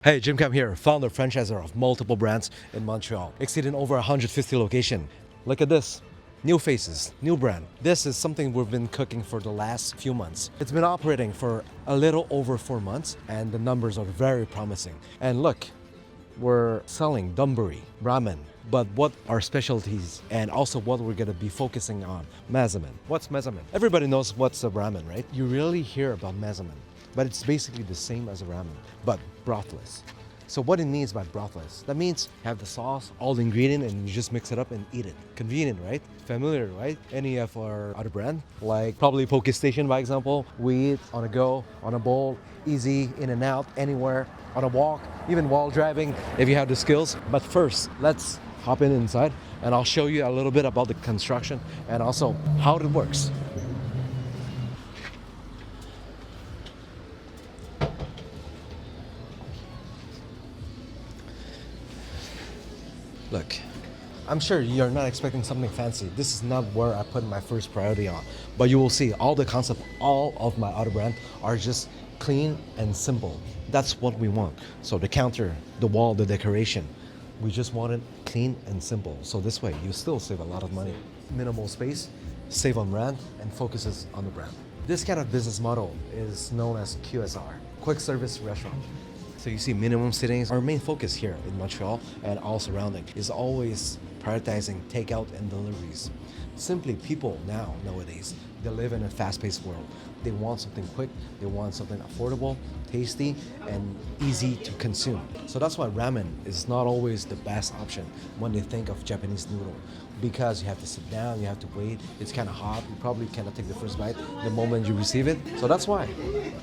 Hey, Jim Cam here, founder, franchisor of multiple brands in Montreal, exceeding over 150 locations. Look at this. New faces, new brand. This is something we've been cooking for the last few months. It's been operating for a little over 4 months and the numbers are very promising. And look, we're selling donburi, ramen, but what our specialties and also what we're gonna be focusing on, Mazemen. What's Mazemen? Everybody knows what's a ramen, right? You rarely hear about Mazemen, but it's basically the same as a ramen, but brothless. So what it means by brothless, that means you have the sauce, all the ingredient, and you just mix it up and eat it. Convenient, right? Familiar, right? Any of our other brand, like probably Poke Station, by example, we eat on a go, on a bowl, easy, in and out, anywhere, on a walk, even while driving, if you have the skills. But first, let's hop inside, and I'll show you a little bit about the construction and also how it works. Look, I'm sure you're not expecting something fancy. This is not where I put my first priority on. But you will see all the concept, all of my other brand are just clean and simple. That's what we want. So the counter, the wall, the decoration, we just want it clean and simple. So this way you still save a lot of money. Minimal space, save on brand, and focuses on the brand. This kind of business model is known as QSR, quick service restaurant. So you see minimum sittings. Our main focus here in Montreal and all surrounding is always prioritizing takeout and deliveries. Simply people nowadays, they live in a fast-paced world. They want something quick, they want something affordable, tasty, and easy to consume. So that's why ramen is not always the best option when they think of Japanese noodle. Because you have to sit down, you have to wait, it's kind of hot, you probably cannot take the first bite the moment you receive it. So that's why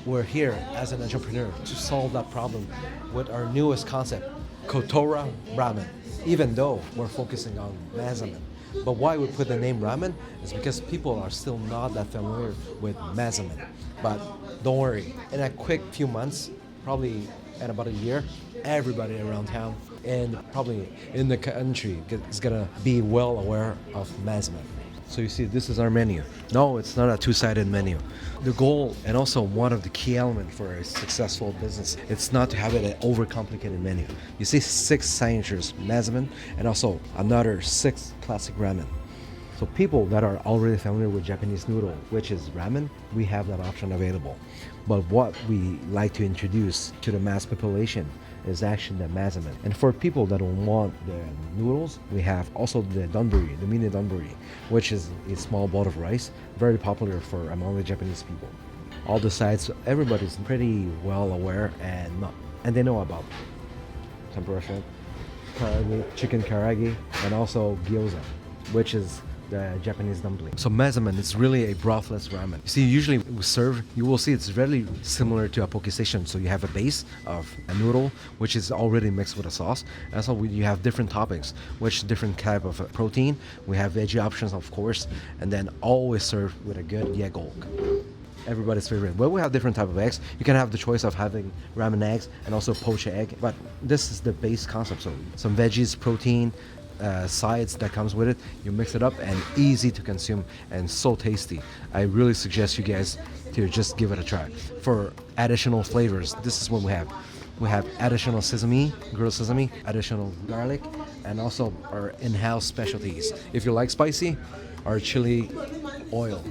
we're here as an entrepreneur to solve that problem with our newest concept, Kotora Ramen, even though we're focusing on Mazemen. But why we put the name ramen is because people are still not that familiar with Mazemen. But don't worry, in a quick few months, probably in about a year, everybody around town and probably in the country is gonna be well aware of Mazemen. So you see, this is our menu. No, it's not a two-sided menu. The goal and also one of the key elements for a successful business, it's not to have it an overcomplicated menu. You see 6 signatures, Mazemen, and also another 6 classic ramen. So people that are already familiar with Japanese noodle, which is ramen, we have that option available. But what we like to introduce to the mass population is actually the Mazemen. And for people that don't want the noodles, we have also the donburi, the mini donburi, which is a small bowl of rice, very popular for among the Japanese people. All the sides, everybody's pretty well aware and they know about tempura shrimp, karage, chicken karage, and also gyoza, which is the Japanese dumpling. So Mazemen is really a brothless ramen. You see, usually we serve, you will see it's really similar to a poke station. So you have a base of a noodle, which is already mixed with a sauce. And so you have different toppings, which different type of protein. We have veggie options, of course, and then always served with a good yegolk. Everybody's favorite. Well, we have different type of eggs. You can have the choice of having ramen eggs and also poached egg, but this is the base concept. So some veggies, protein, sides that comes with it, you mix it up and easy to consume and so tasty. I really suggest you guys to just give it a try. For additional flavors, this is what we have. We have additional sesame, grilled sesame, additional garlic, and also our in-house specialties. If you like spicy, our chili oil.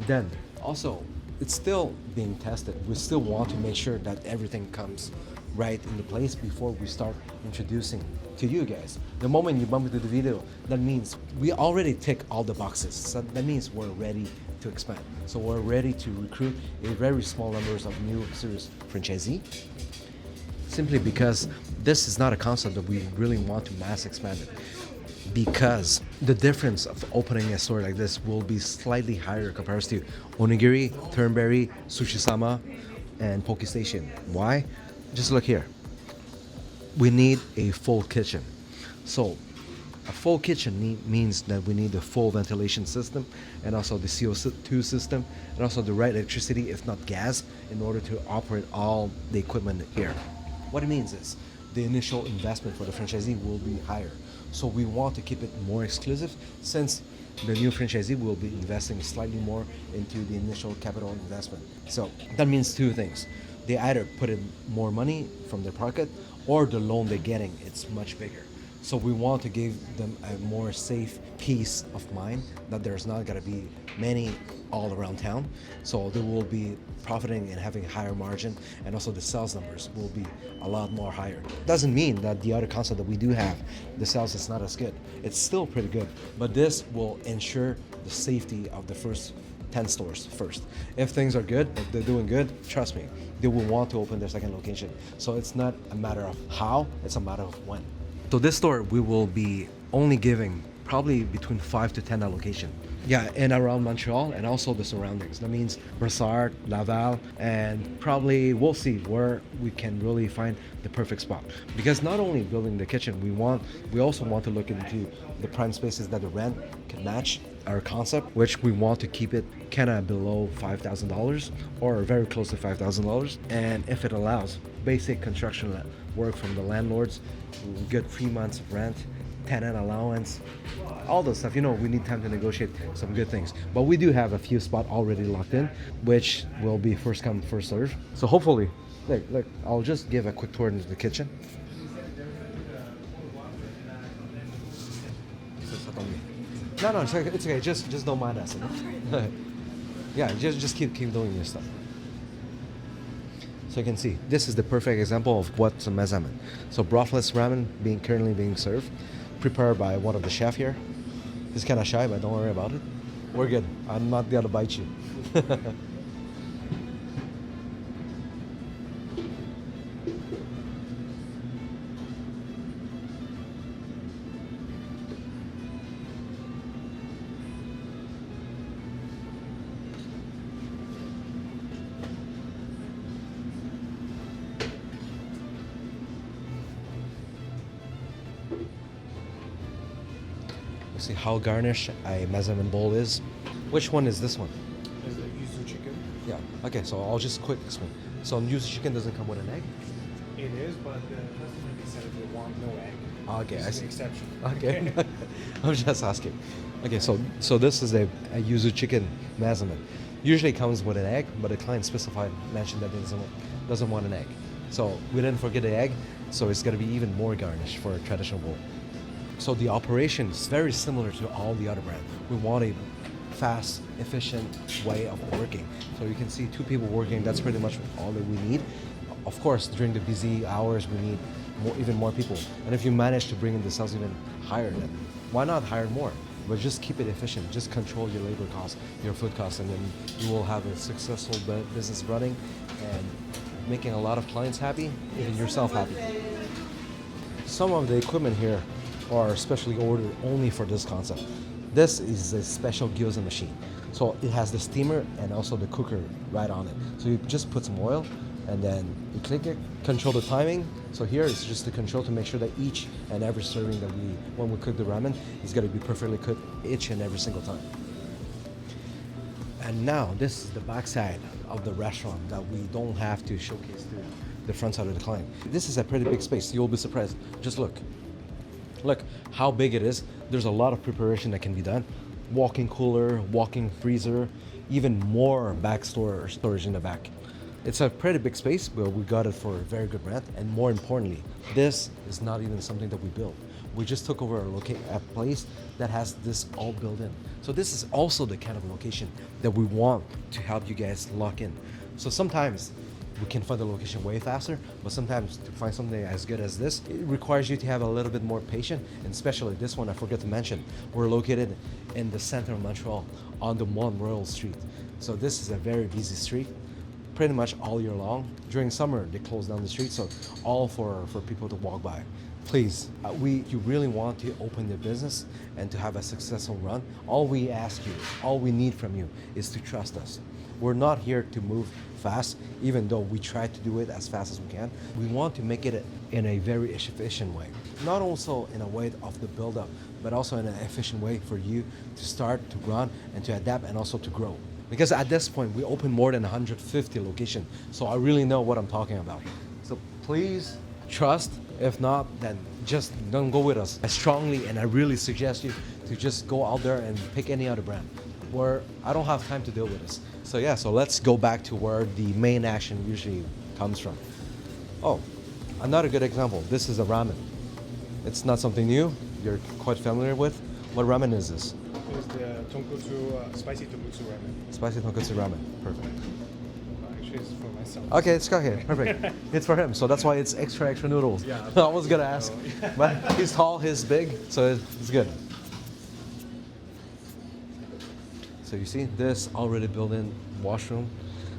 Then also, it's still being tested. We still want to make sure that everything comes right in the place before we start introducing to you guys. The moment you bump into the video, that means we already tick all the boxes. So that means we're ready to expand. So we're ready to recruit a very small numbers of new serious franchisee. Simply because this is not a concept that we really want to mass expand it. Because the difference of opening a store like this will be slightly higher compared to onigiri, turnberry, sushi-sama, and poke station. Why? Just look here. We need a full kitchen. So a full kitchen means that we need the full ventilation system and also the CO2 system and also the right electricity, if not gas, in order to operate all the equipment here. What it means is the initial investment for the franchisee will be higher. So we want to keep it more exclusive since the new franchisee will be investing slightly more into the initial capital investment. So that means 2 things. they either put in more money from their pocket or the loan they're getting it's much bigger. So we want to give them a more safe peace of mind that there's not gonna be many all around town. So they will be profiting and having a higher margin, and also the sales numbers will be a lot more higher. Doesn't mean that the other concept that we do have, the sales is not as good. It's still pretty good, but this will ensure the safety of the first 10 stores first. If things are good, if they're doing good, trust me, they will want to open their second location. So it's not a matter of how, it's a matter of when. So this store, we will be only giving probably between 5 to 10 allocation. Yeah, and around Montreal and also the surroundings. That means Brossard, Laval, and probably we'll see where we can really find the perfect spot. Because not only building the kitchen, we also want to look into the prime spaces that the rent can match our concept, which we want to keep it kind of below $5,000 or very close to $5,000. And if it allows, basic construction work from the landlords, good 3 months of rent, tenant allowance, all those stuff. You know, we need time to negotiate some good things. But we do have a few spots already locked in, which will be first come, first serve. So hopefully, look, I'll just give a quick tour into the kitchen. No, it's okay. Just don't mind us. Yeah, just keep doing your stuff. So you can see, this is the perfect example of what's a Mazemen. So brothless ramen currently being served, prepared by one of the chef here. He's kind of shy, but don't worry about it. We're good. I'm not gonna bite you. See how garnish a Mazemen bowl is. Which one is this one? Is it yuzu chicken? Yeah. Okay, so I'll just quick explain. So yuzu chicken doesn't come with an egg? It is, but the customer decided they want no egg. Okay, This I is see. an exception. Okay. I'm just asking. Okay, so this is a yuzu chicken Mazemen. Usually it comes with an egg, but the client mentioned that it doesn't want an egg. So we didn't forget the egg, so it's gonna be even more garnish for a traditional bowl. So the operation is very similar to all the other brands. We want a fast, efficient way of working. So you can see 2 people working, that's pretty much all that we need. Of course, during the busy hours, we need even more people. And if you manage to bring in the sales even higher, then why not hire more? But just keep it efficient, just control your labor costs, your food costs, and then you will have a successful business running and making a lot of clients happy, even yourself happy. Some of the equipment here are specially ordered only for this concept. This is a special gyoza machine. So it has the steamer and also the cooker right on it. So you just put some oil and then you click it, control the timing. So here it's just the control to make sure that each and every serving that when we cook the ramen, is gonna be perfectly cooked each and every single time. And now this is the backside of the restaurant that we don't have to showcase to the front side of the client. This is a pretty big space. You'll be surprised. Just look. Look how big it is. There's a lot of preparation that can be done. Walk-in cooler, walk-in freezer, even more storage in the back. It's a pretty big space, but we got it for a very good rent. And more importantly, this is not even something that we built. We just took over a place that has this all built in. So this is also the kind of location that we want to help you guys lock in. So sometimes we can find the location way faster, but sometimes to find something as good as this, it requires you to have a little bit more patience, and especially this one I forgot to mention. We're located in the center of Montreal on the Montreal street. So this is a very busy street, pretty much all year long. During summer, they close down the street, so all for people to walk by. Please, you really want to open the business and to have a successful run. All we ask you, all we need from you is to trust us. We're not here to move fast, even though we try to do it as fast as we can. We want to make it in a very efficient way. Not also in a way of the build-up, but also in an efficient way for you to start, to run, and to adapt, and also to grow. Because at this point, we open more than 150 locations, so I really know what I'm talking about. So please trust. If not, then just don't go with us. I strongly and I really suggest you to just go out there and pick any other brand. Where I don't have time to deal with this. So yeah, so let's go back to where the main action usually comes from. Oh, another good example. This is a ramen. It's not something new. You're quite familiar with. What ramen is this? It's the tonkotsu, spicy tonkotsu ramen. Spicy tonkotsu ramen. Perfect. Actually, it's for myself. Okay, it's okay. Perfect. It's for him, so that's why it's extra noodles. Yeah. I was gonna ask, but he's tall, he's big, so it's good. So you see this already built-in washroom.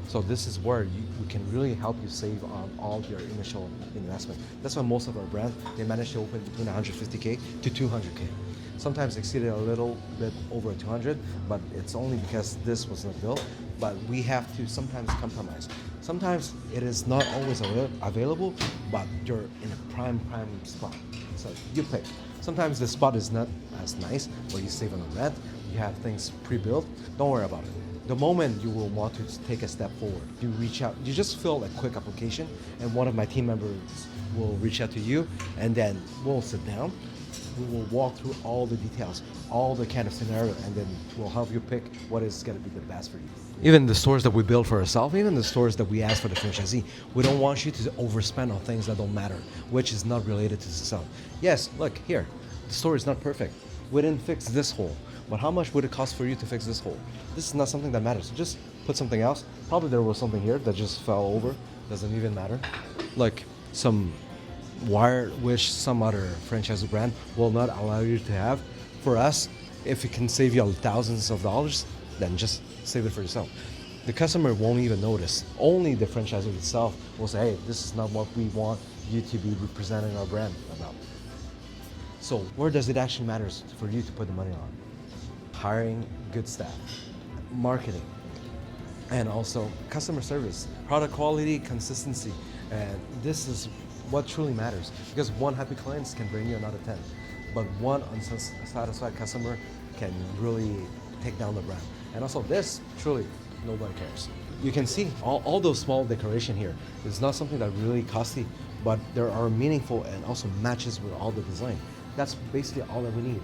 So this is where we can really help you save on all your initial investment. That's why most of our brands, they manage to open between 150K to 200K. Sometimes exceeded a little bit over 200, but it's only because this was not built. But we have to sometimes compromise. Sometimes it is not always available, but you're in a prime spot. So you pick. Sometimes the spot is not as nice, where you save on the rent, you have things pre-built. Don't worry about it. The moment you will want to take a step forward, you reach out, you just fill a quick application, and one of my team members will reach out to you, and then we'll sit down. We will walk through all the details, all the kind of scenario, and then we'll help you pick what is going to be the best for you. Even the stores that we build for ourselves, even the stores that we ask for the franchisee, we don't want you to overspend on things that don't matter, which is not related to the sell. Yes, look here, the store is not perfect. We didn't fix this hole, but how much would it cost for you to fix this hole? This is not something that matters. Just put something else. Probably there was something here that just fell over. Doesn't even matter. Like some wire which some other franchise brand will not allow you to have. For us, if it can save you thousands of dollars, then just save it for yourself. The customer won't even notice. Only the franchisor itself will say, hey, this is not what we want you to be representing our brand about. So where does it actually matter for you to put the money on? Hiring good staff, marketing, and also customer service, product quality, consistency. And this is what truly matters, because one happy client can bring you another 10, but one unsatisfied customer can really take down the brand. And also this, truly, nobody cares. You can see all those small decoration here. It's not something that really costly, but there are meaningful and also matches with all the design. That's basically all that we need.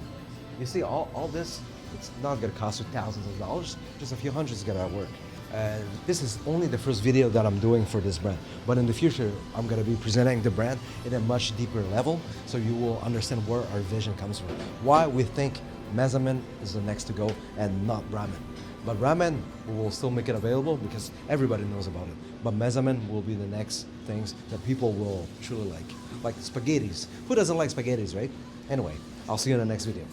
You see, all this, it's not gonna cost you thousands of dollars, just a few hundreds is gonna work. And this is only the first video that I'm doing for this brand. But in the future, I'm gonna be presenting the brand in a much deeper level, so you will understand where our vision comes from. Why we think Mazemen is the next to go and not ramen. But ramen, we will still make it available because everybody knows about it. But Mazemen will be the next things that people will truly like spaghettis. Who doesn't like spaghettis, right? Anyway, I'll see you in the next video.